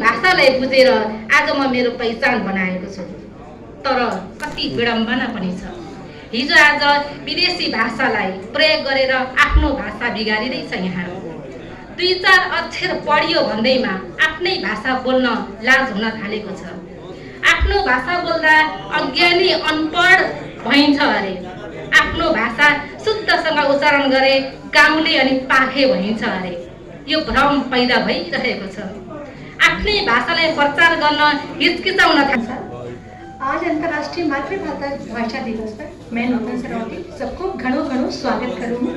भाषालाई बुझेर आज म मेरो पहिचान बनाएको छु। तर कति विडम्बना पनि छ, हिजो आज विदेशी भाषालाई प्रयोग गरेर आफ्नो भाषा बिगारिँदैछ। यहाँ 2-4 अक्षर पढियो भन्दैमा आफ्नै भाषा बोल्न लाज हुन थालेको छ। आफ्नो भाषा बोल्दा अज्ञानी अनपढ भइन्छ अरे। आफ्नो भाषा शुद्धसँग उच्चारण गरे गाउँले अनि पाखे भइन्छ अरे। यो भ्रम पैदा भइरहेको छ। आफ्नै भाषालाई प्रचार गर्न हिचकिचाउन थाल्छ। आज अंतर्राष्ट्रीय मातृभाषा दिवस पर मैं नूतन सरौती सबको घणो घणो स्वागत करूँ।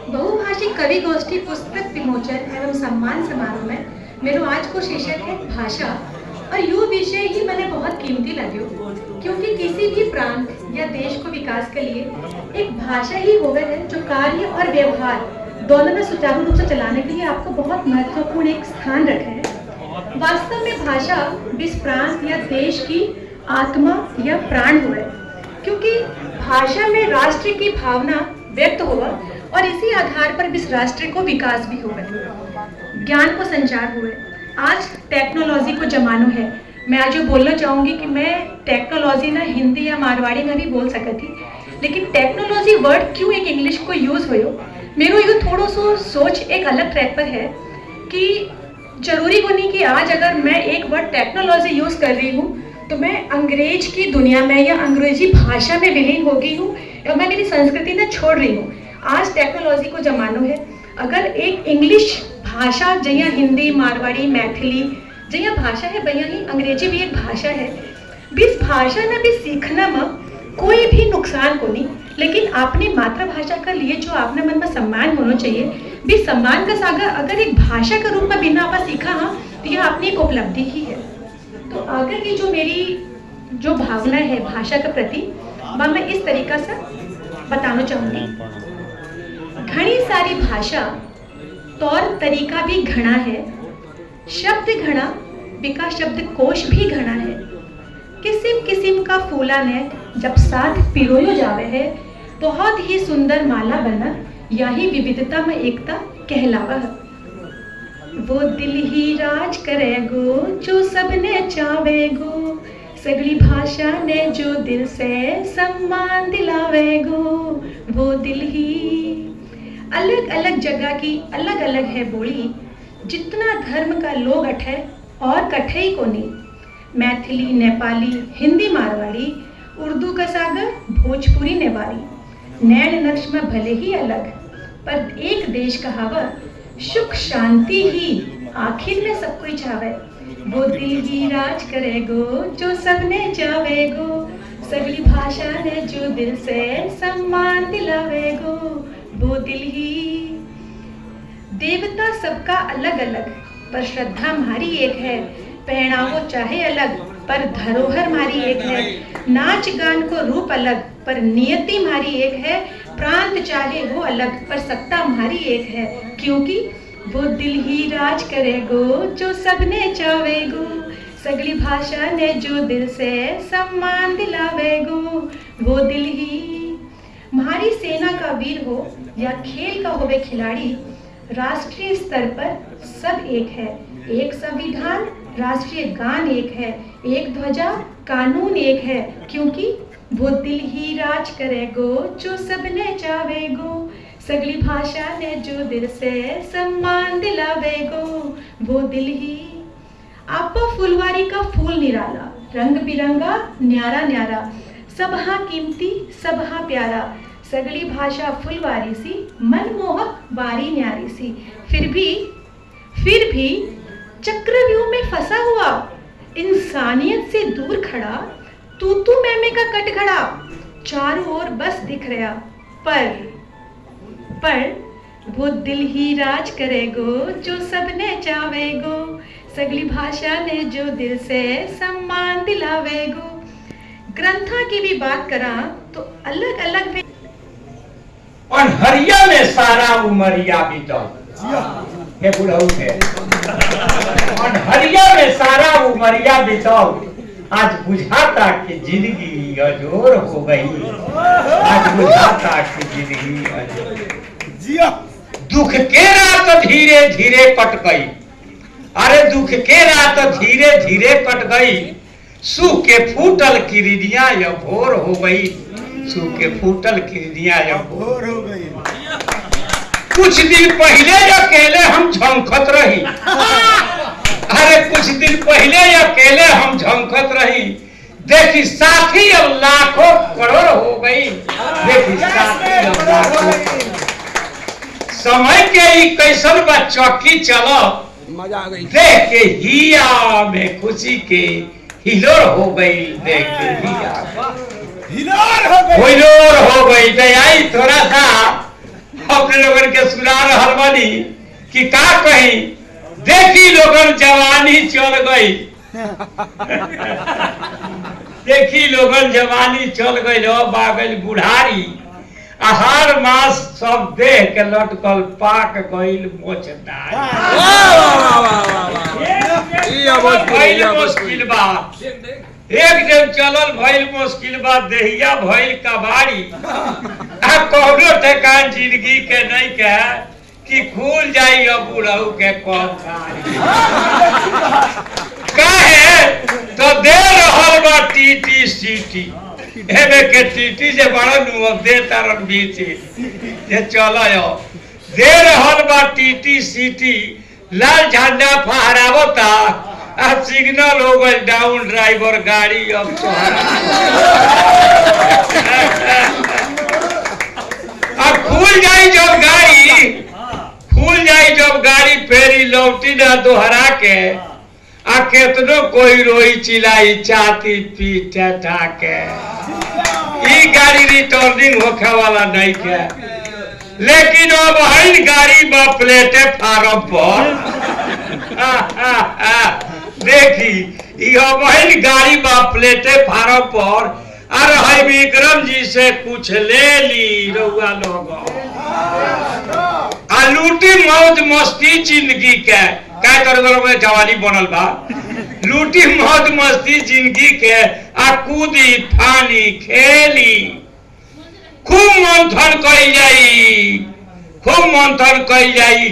बहुभाषिक कवि गोष्ठी पुस्तक विमोचन एवं सम्मान समारोह में मेरो आज को शीर्षक है भाषा। और यो विषय ही मैंने बहुत कीमती लग्यो, क्योंकि किसी भी प्रांत या देश को विकास के लिए एक भाषा ही होवे है जो कार्य और व्यवहार दोनों में सुचारू रूप से चलाने के लिए आपको बहुत महत्वपूर्ण एक स्थान रखे है। वास्तव में भाषा इस प्रांत या देश की आत्मा या प्राण हुए, क्योंकि भाषा में राष्ट्र की भावना व्यक्त हुआ और इसी आधार पर इस राष्ट्र को विकास भी हुआ, ज्ञान को संचार हुए। आज टेक्नोलॉजी को जमानो है। मैं आज जो बोलना चाहूँगी कि मैं टेक्नोलॉजी ना हिंदी या मारवाड़ी में भी बोल सकती, लेकिन टेक्नोलॉजी वर्ड क्यों एक इंग्लिश को यूज़ हो मेरो यो थोड़ा सो सोच एक अलग ट्रैक पर है कि जरूरी को नहीं कि आज अगर मैं एक वर्ड टेक्नोलॉजी यूज़ कर रही हूँ तो मैं अंग्रेज की दुनिया में या अंग्रेजी भाषा में विलीन हो गई हूँ या मैं मेरी संस्कृति ना छोड़ रही हूँ। आज टेक्नोलॉजी को जमानो है। अगर एक इंग्लिश भाषा जहाँ हिंदी मारवाड़ी मैथिली जहाँ भाषा है वहाँ ही अंग्रेजी भी एक भाषा है। इस भाषा ने भी सीखना में कोई भी नुकसान को नहीं, लेकिन अपनी मातृभाषा का लिए जो आपने मन में सम्मान होना चाहिए भी सम्मान का सागर अगर एक भाषा के रूप में बिना आप सीखा हाँ तो यह अपनी एक उपलब्धि ही है। तो आगे की जो मेरी जो भावना है भाषा के प्रति वह मैं इस तरीका से बताना चाहूँगी। घनी सारी भाषा तौर तरीका भी घना है, शब्द घना बिका शब्द कोश भी घना है। किसिम किसिम का फूला ने जब साथ पिरोयो जावे है बहुत ही सुंदर माला बना, यही विविधता में एकता कहलावा है। वो दिल ही राज करेगो जो सबने चावेगो, सगली भाषा ने जो दिल से सम्मान दिलावेगो। वो दिल ही अलग अलग जगह की अलग अलग है बोली, जितना धर्म का लोग अठे और कठे ही को नहीं। मैथिली नेपाली हिंदी मारवाड़ी उर्दू का सागर भोजपुरी नेवारी, नैन नक्श में भले ही अलग पर एक देश का हवा सुख शांति ही आखिर में सब कोई चावे। वो दिल ही राज करेगो जो सबने चावेगो, सगली भाषा ने जो दिल से सम्मान दिलावेगो। वो दिल ही देवता सबका अलग अलग पर श्रद्धा हमारी एक है। पहनावो चाहे अलग पर धरोहर हमारी एक है। नाच गान को रूप अलग पर नियति हमारी एक है। प्रांत चाहे वो अलग पर सत्ता हमारी एक है, क्योंकि वो दिल ही राज करेगो जो सबने चावेगो, सगली भाषा ने जो दिल से सम्मान दिलावेगो। वो दिल ही हमारी सेना का वीर हो या खेल का होवे खिलाड़ी, राष्ट्रीय स्तर पर सब एक है। एक संविधान राष्ट्रीय गान एक है, एक ध्वजा कानून एक है, क्योंकि वो दिल ही राज करेगो जो सबने चावेगो, सगली भाषा ने जो दिल से सम्मान दिलावेगो। वो दिल ही आपा फुलवारी का फूल निराला, रंग बिरंगा न्यारा न्यारा, सब हाँ कीमती सब हाँ प्यारा, सगली भाषा फुलवारी सी मनमोहक बारी न्यारी सी। फिर भी चक्रव्यूह में फंसा हुआ इंसानियत से दूर खड़ा, तू मैमे का कटघड़ा चारों ओर बस दिख रहा। पर वो दिल ही राज करेगो जो सबने चावेगो, सगली भाषा ने जो दिल से सम्मान दिलावेगो। ग्रंथा की भी बात करा तो अलग अलग और हरिया में सारा उमरिया बीतल हे बुढ़ऊ है और हरिया में सारा उमरिया बीतल। आज बुझाता कि जिंदगी अजोर हो गई, आज बुझाता कि जिंदगी अजोर। दुख के रात धीरे धीरे कट गई, अरे दुख के रात धीरे धीरे कट गई, सुख के फूटल किरनिया या भोर हो गई, सुख के फूटल किरनिया या भोर हो गई। कुछ दिन पहले अकेले हम झंखत रही, अरे कुछ दिन पहले अकेले हम झंखत रही, देखी साथी अब लाखों करोड़ हो गई, देखी साथी अब लाखों। समय के ही कैसन बा चौकी चलो, मजा आ गई। देख के हिया में खुशी के हिलोर हो गई, देख के हिलोर हो गई। तो आई थोड़ा सा अपने लोगन के सुना रहल बानी कि का कही, देखी लोगन जवानी चल गई, देखी लोगन जवानी चल गई, बागल बुढ़ारी, आहार मास सब देख के लटकल पाक गईल मोचदारी। भइल मुश्किल बा, एक दिन चलल भइल मुश्किल बा, देहिया भइल कबाड़ी। आ कौनो ठेकान जिंदगी के नहीं के कि खुल जाई अब बुढ़ऊ के कम काहे तो दे रहल बा टीटी सीटी, एमे के टीटी जे बड़न अब दे तारन बीच जे चलो दे रहल बा टीटी सीटी, लाल झंडा फहरावता, आ सिग्नल हो गई डाउन, ड्राइवर गाड़ी अब अब खुल जाई जब गाड़ी, खुल जाई जब गाड़ी, फेरी लौटी ना दोहरा के, आ केतनो कोई रोई चिल्लाई चाती पीट के, ई गाड़ी रिटर्निंग होखे वाला नहीं के। लेकिन अब हई गाड़ी बा प्लेटे फार्म पर देखी, ई अब हई गाड़ी बा प्लेटे फार्म पर, अरे हई विक्रम जी से कुछ ले ली रउआ लोग, आ लूटी मौज मस्ती जिंदगी के, काय तरह में जवानी बनल बा, लूटी मौज मस्ती जिंदगी के, आ कूदी फानी खेली, खूब मंथन कई जाई, खूब मंथन कई जाई।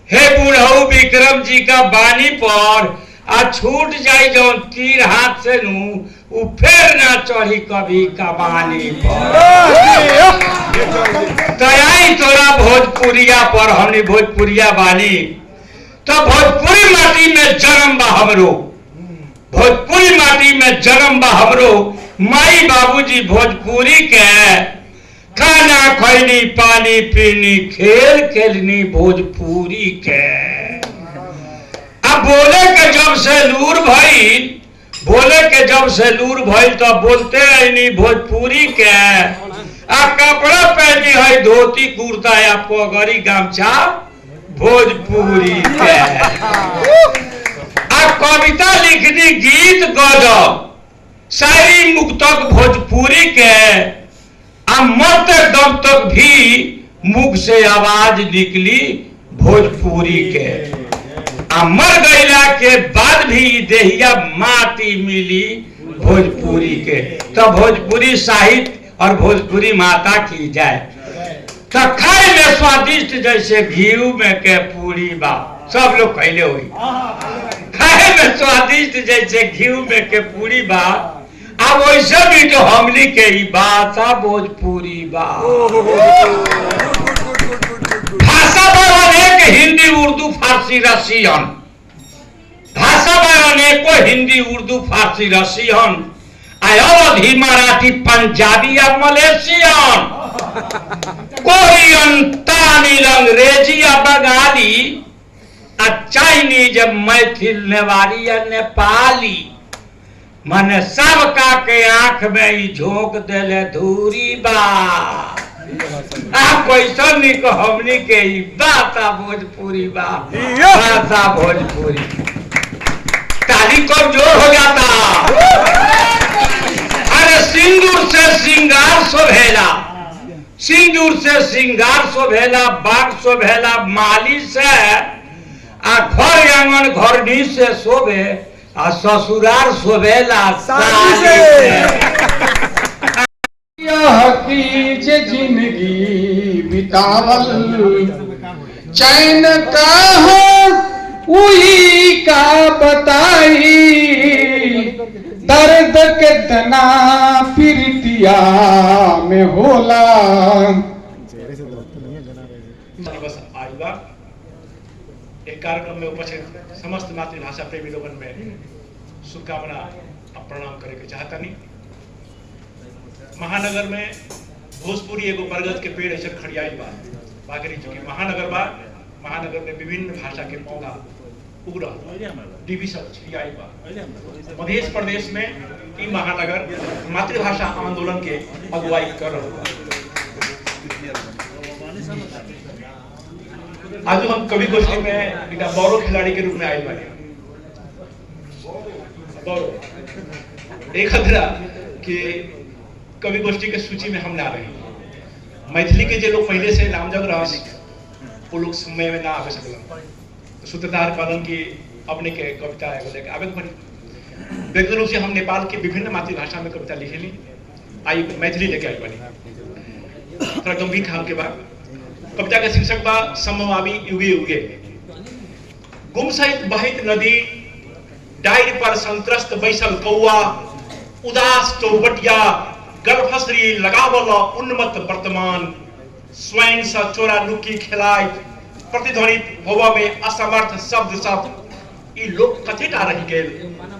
हे बुढ़ऊ विक्रम जी का बानी पर, आ छूट जाई जो तीर हाथ से नू, उ फिर ना चढ़ी कभी कबानी पर। तयाई तोरा भोजपुरिया पर, हमने भोजपुरिया बानी, तो भोजपुरी माटी में जन्म बा हमरो, भोजपुरी माटी में जन्म बा हमरो। माई बाबूजी भोजपुरी के, खाना खैनी पानी पीनी खेल खेलनी भोजपुरी के। अब बोले के जब से लूर भइल, बोले के जब से लूर भइल तो बोलते रहनी भोजपुरी के, आ कपड़ा पहनी है धोती कुर्ता या पगड़ी गमछा भोजपुरी के, आ कविता लिखनी गीत गजल शायरी मुक्तक भोजपुरी के, आ मरते दम तक भी मुख से आवाज निकली भोजपुरी के, आ मर गईला के बाद भी देहिया माटी मिली भोजपुरी के। तो भोजपुरी साहित्य और भोजपुरी माता की जाए। तो खाए में स्वादिष्ट जैसे घी में के पूरी बा, सब लोग कहले हुई, खाए में स्वादिष्ट जैसे घी में के पूरी बा, अब वैसे भी जो हमली के ही भाषा भोजपुरी बा। भाषा बा अनेक, हिंदी उर्दू फारसी रसियन, भाषा बा अनेको, हिंदी उर्दू फारसी रसियन, अवधी मराठी पंजाबी या मलेशियन, कोरियन तमिल अंग्रेजी या बंगाली, चाइनीज मैथिल नेवारी या नेपाली, माने सब का के आंख में ही झोंक देले धूरी बा। आप कैसा निक हमनी के ही भाषा भोजपुरी बा, भाषा भोजपुरी। ताली कमजोर हो जाता, अरे सिंदूर से श्रृंगार शोभेला, सिंदूर से श्रृंगार शोभेला, बाग शोभेला माली से, आ घर आंगन घरनी से शोभे, आ ससुराल शोभेला साली से। यह कीज जिंदगी बितावल, चैन का हो उही का बताई दर्द कितना प्रीतिया में होला। दिवस आयुवा एक कार्यक्रम में उपस्थित समस्त मातृभाषा प्रेमी लोगन में शुभकामना और प्रणाम करे के चाहता नहीं। महानगर में भोजपुरी एगो बरगद के पेड़ ऐसे खड़ियाई बा बागरी चुकी महानगर बा। महानगर में विभिन्न भाषा के पौधा उग रहा डीबी सब छिड़ियाई बा। मध्य प्रदेश में ई महानगर मातृभाषा आंदोलन के अगुवाई कर रहा बा। आज हम कवि गोष्ठी में एक बौरो खिलाड़ी के रूप में आए बानी। एक खतरा कि कवि गोष्ठी के सूची में हम ना रही। मैथिली के जो लोग पहले से नामजद रहा वो लोग समय में ना आवे सकल। सूत्रधार कहलन कि अपने के कविता एगो लेके आवे पड़ी। व्यक्तिगत रूप से हम नेपाल के विभिन्न मातृभाषा में कविता लिखेली। आई मैथिली लेके आई बनी। थोड़ा गंभीर काम के बाद कविता का शीर्षक बा समवामी युगे युगे। गुम सहित बहित नदी डायर पर संत्रस्त बैसल कौआ उदास चौबटिया गर्भश्री लगावल उन्मत्त वर्तमान स्वयं सा चोरा लुकी खेलाय प्रतिध्वनित होवा में असमर्थ शब्द सब ई लोक कथित आ रही गेल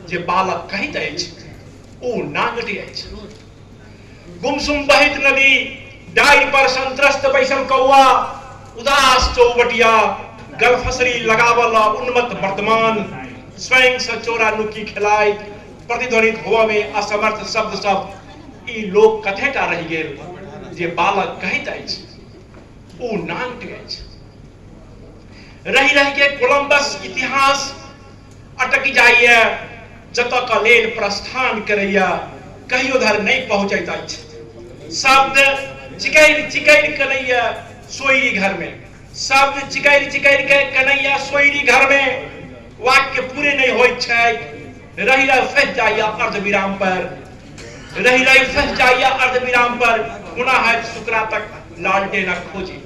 जे बालक कहित अछि ओ नांगटी अछि। गुमसुम बहित नदी डायर पर संत्रस्त बैसल कौआ उदास चौबटिया गर्भश्री लगावल उन्मत्त वर्तमान स्वयं सा चोरा लुकी खेलाय प्रतिध्वनित होवा में असमर्थ शब्द सब ई लोक कथित आ रही गेल जे बालक कहित अछि ओ नांगटी अछि। रही रही के कोलंबस इतिहास अटक जाइए जत का लेल प्रस्थान करैया कहियो धर नहीं पहुंचैत अछि। शब्द चिकैर चिकैर कन्हैया सोईरी घर में शब्द चिकैर चिकैर के कन्हैया सोईरी घर में वाक्य पूरे नहीं होइत छै। रही रही फंस जाइए अर्ध विराम पर रही रही फंस जाइए अर्ध विराम पर पुनः है सुकरा तक लालटेन खोजी।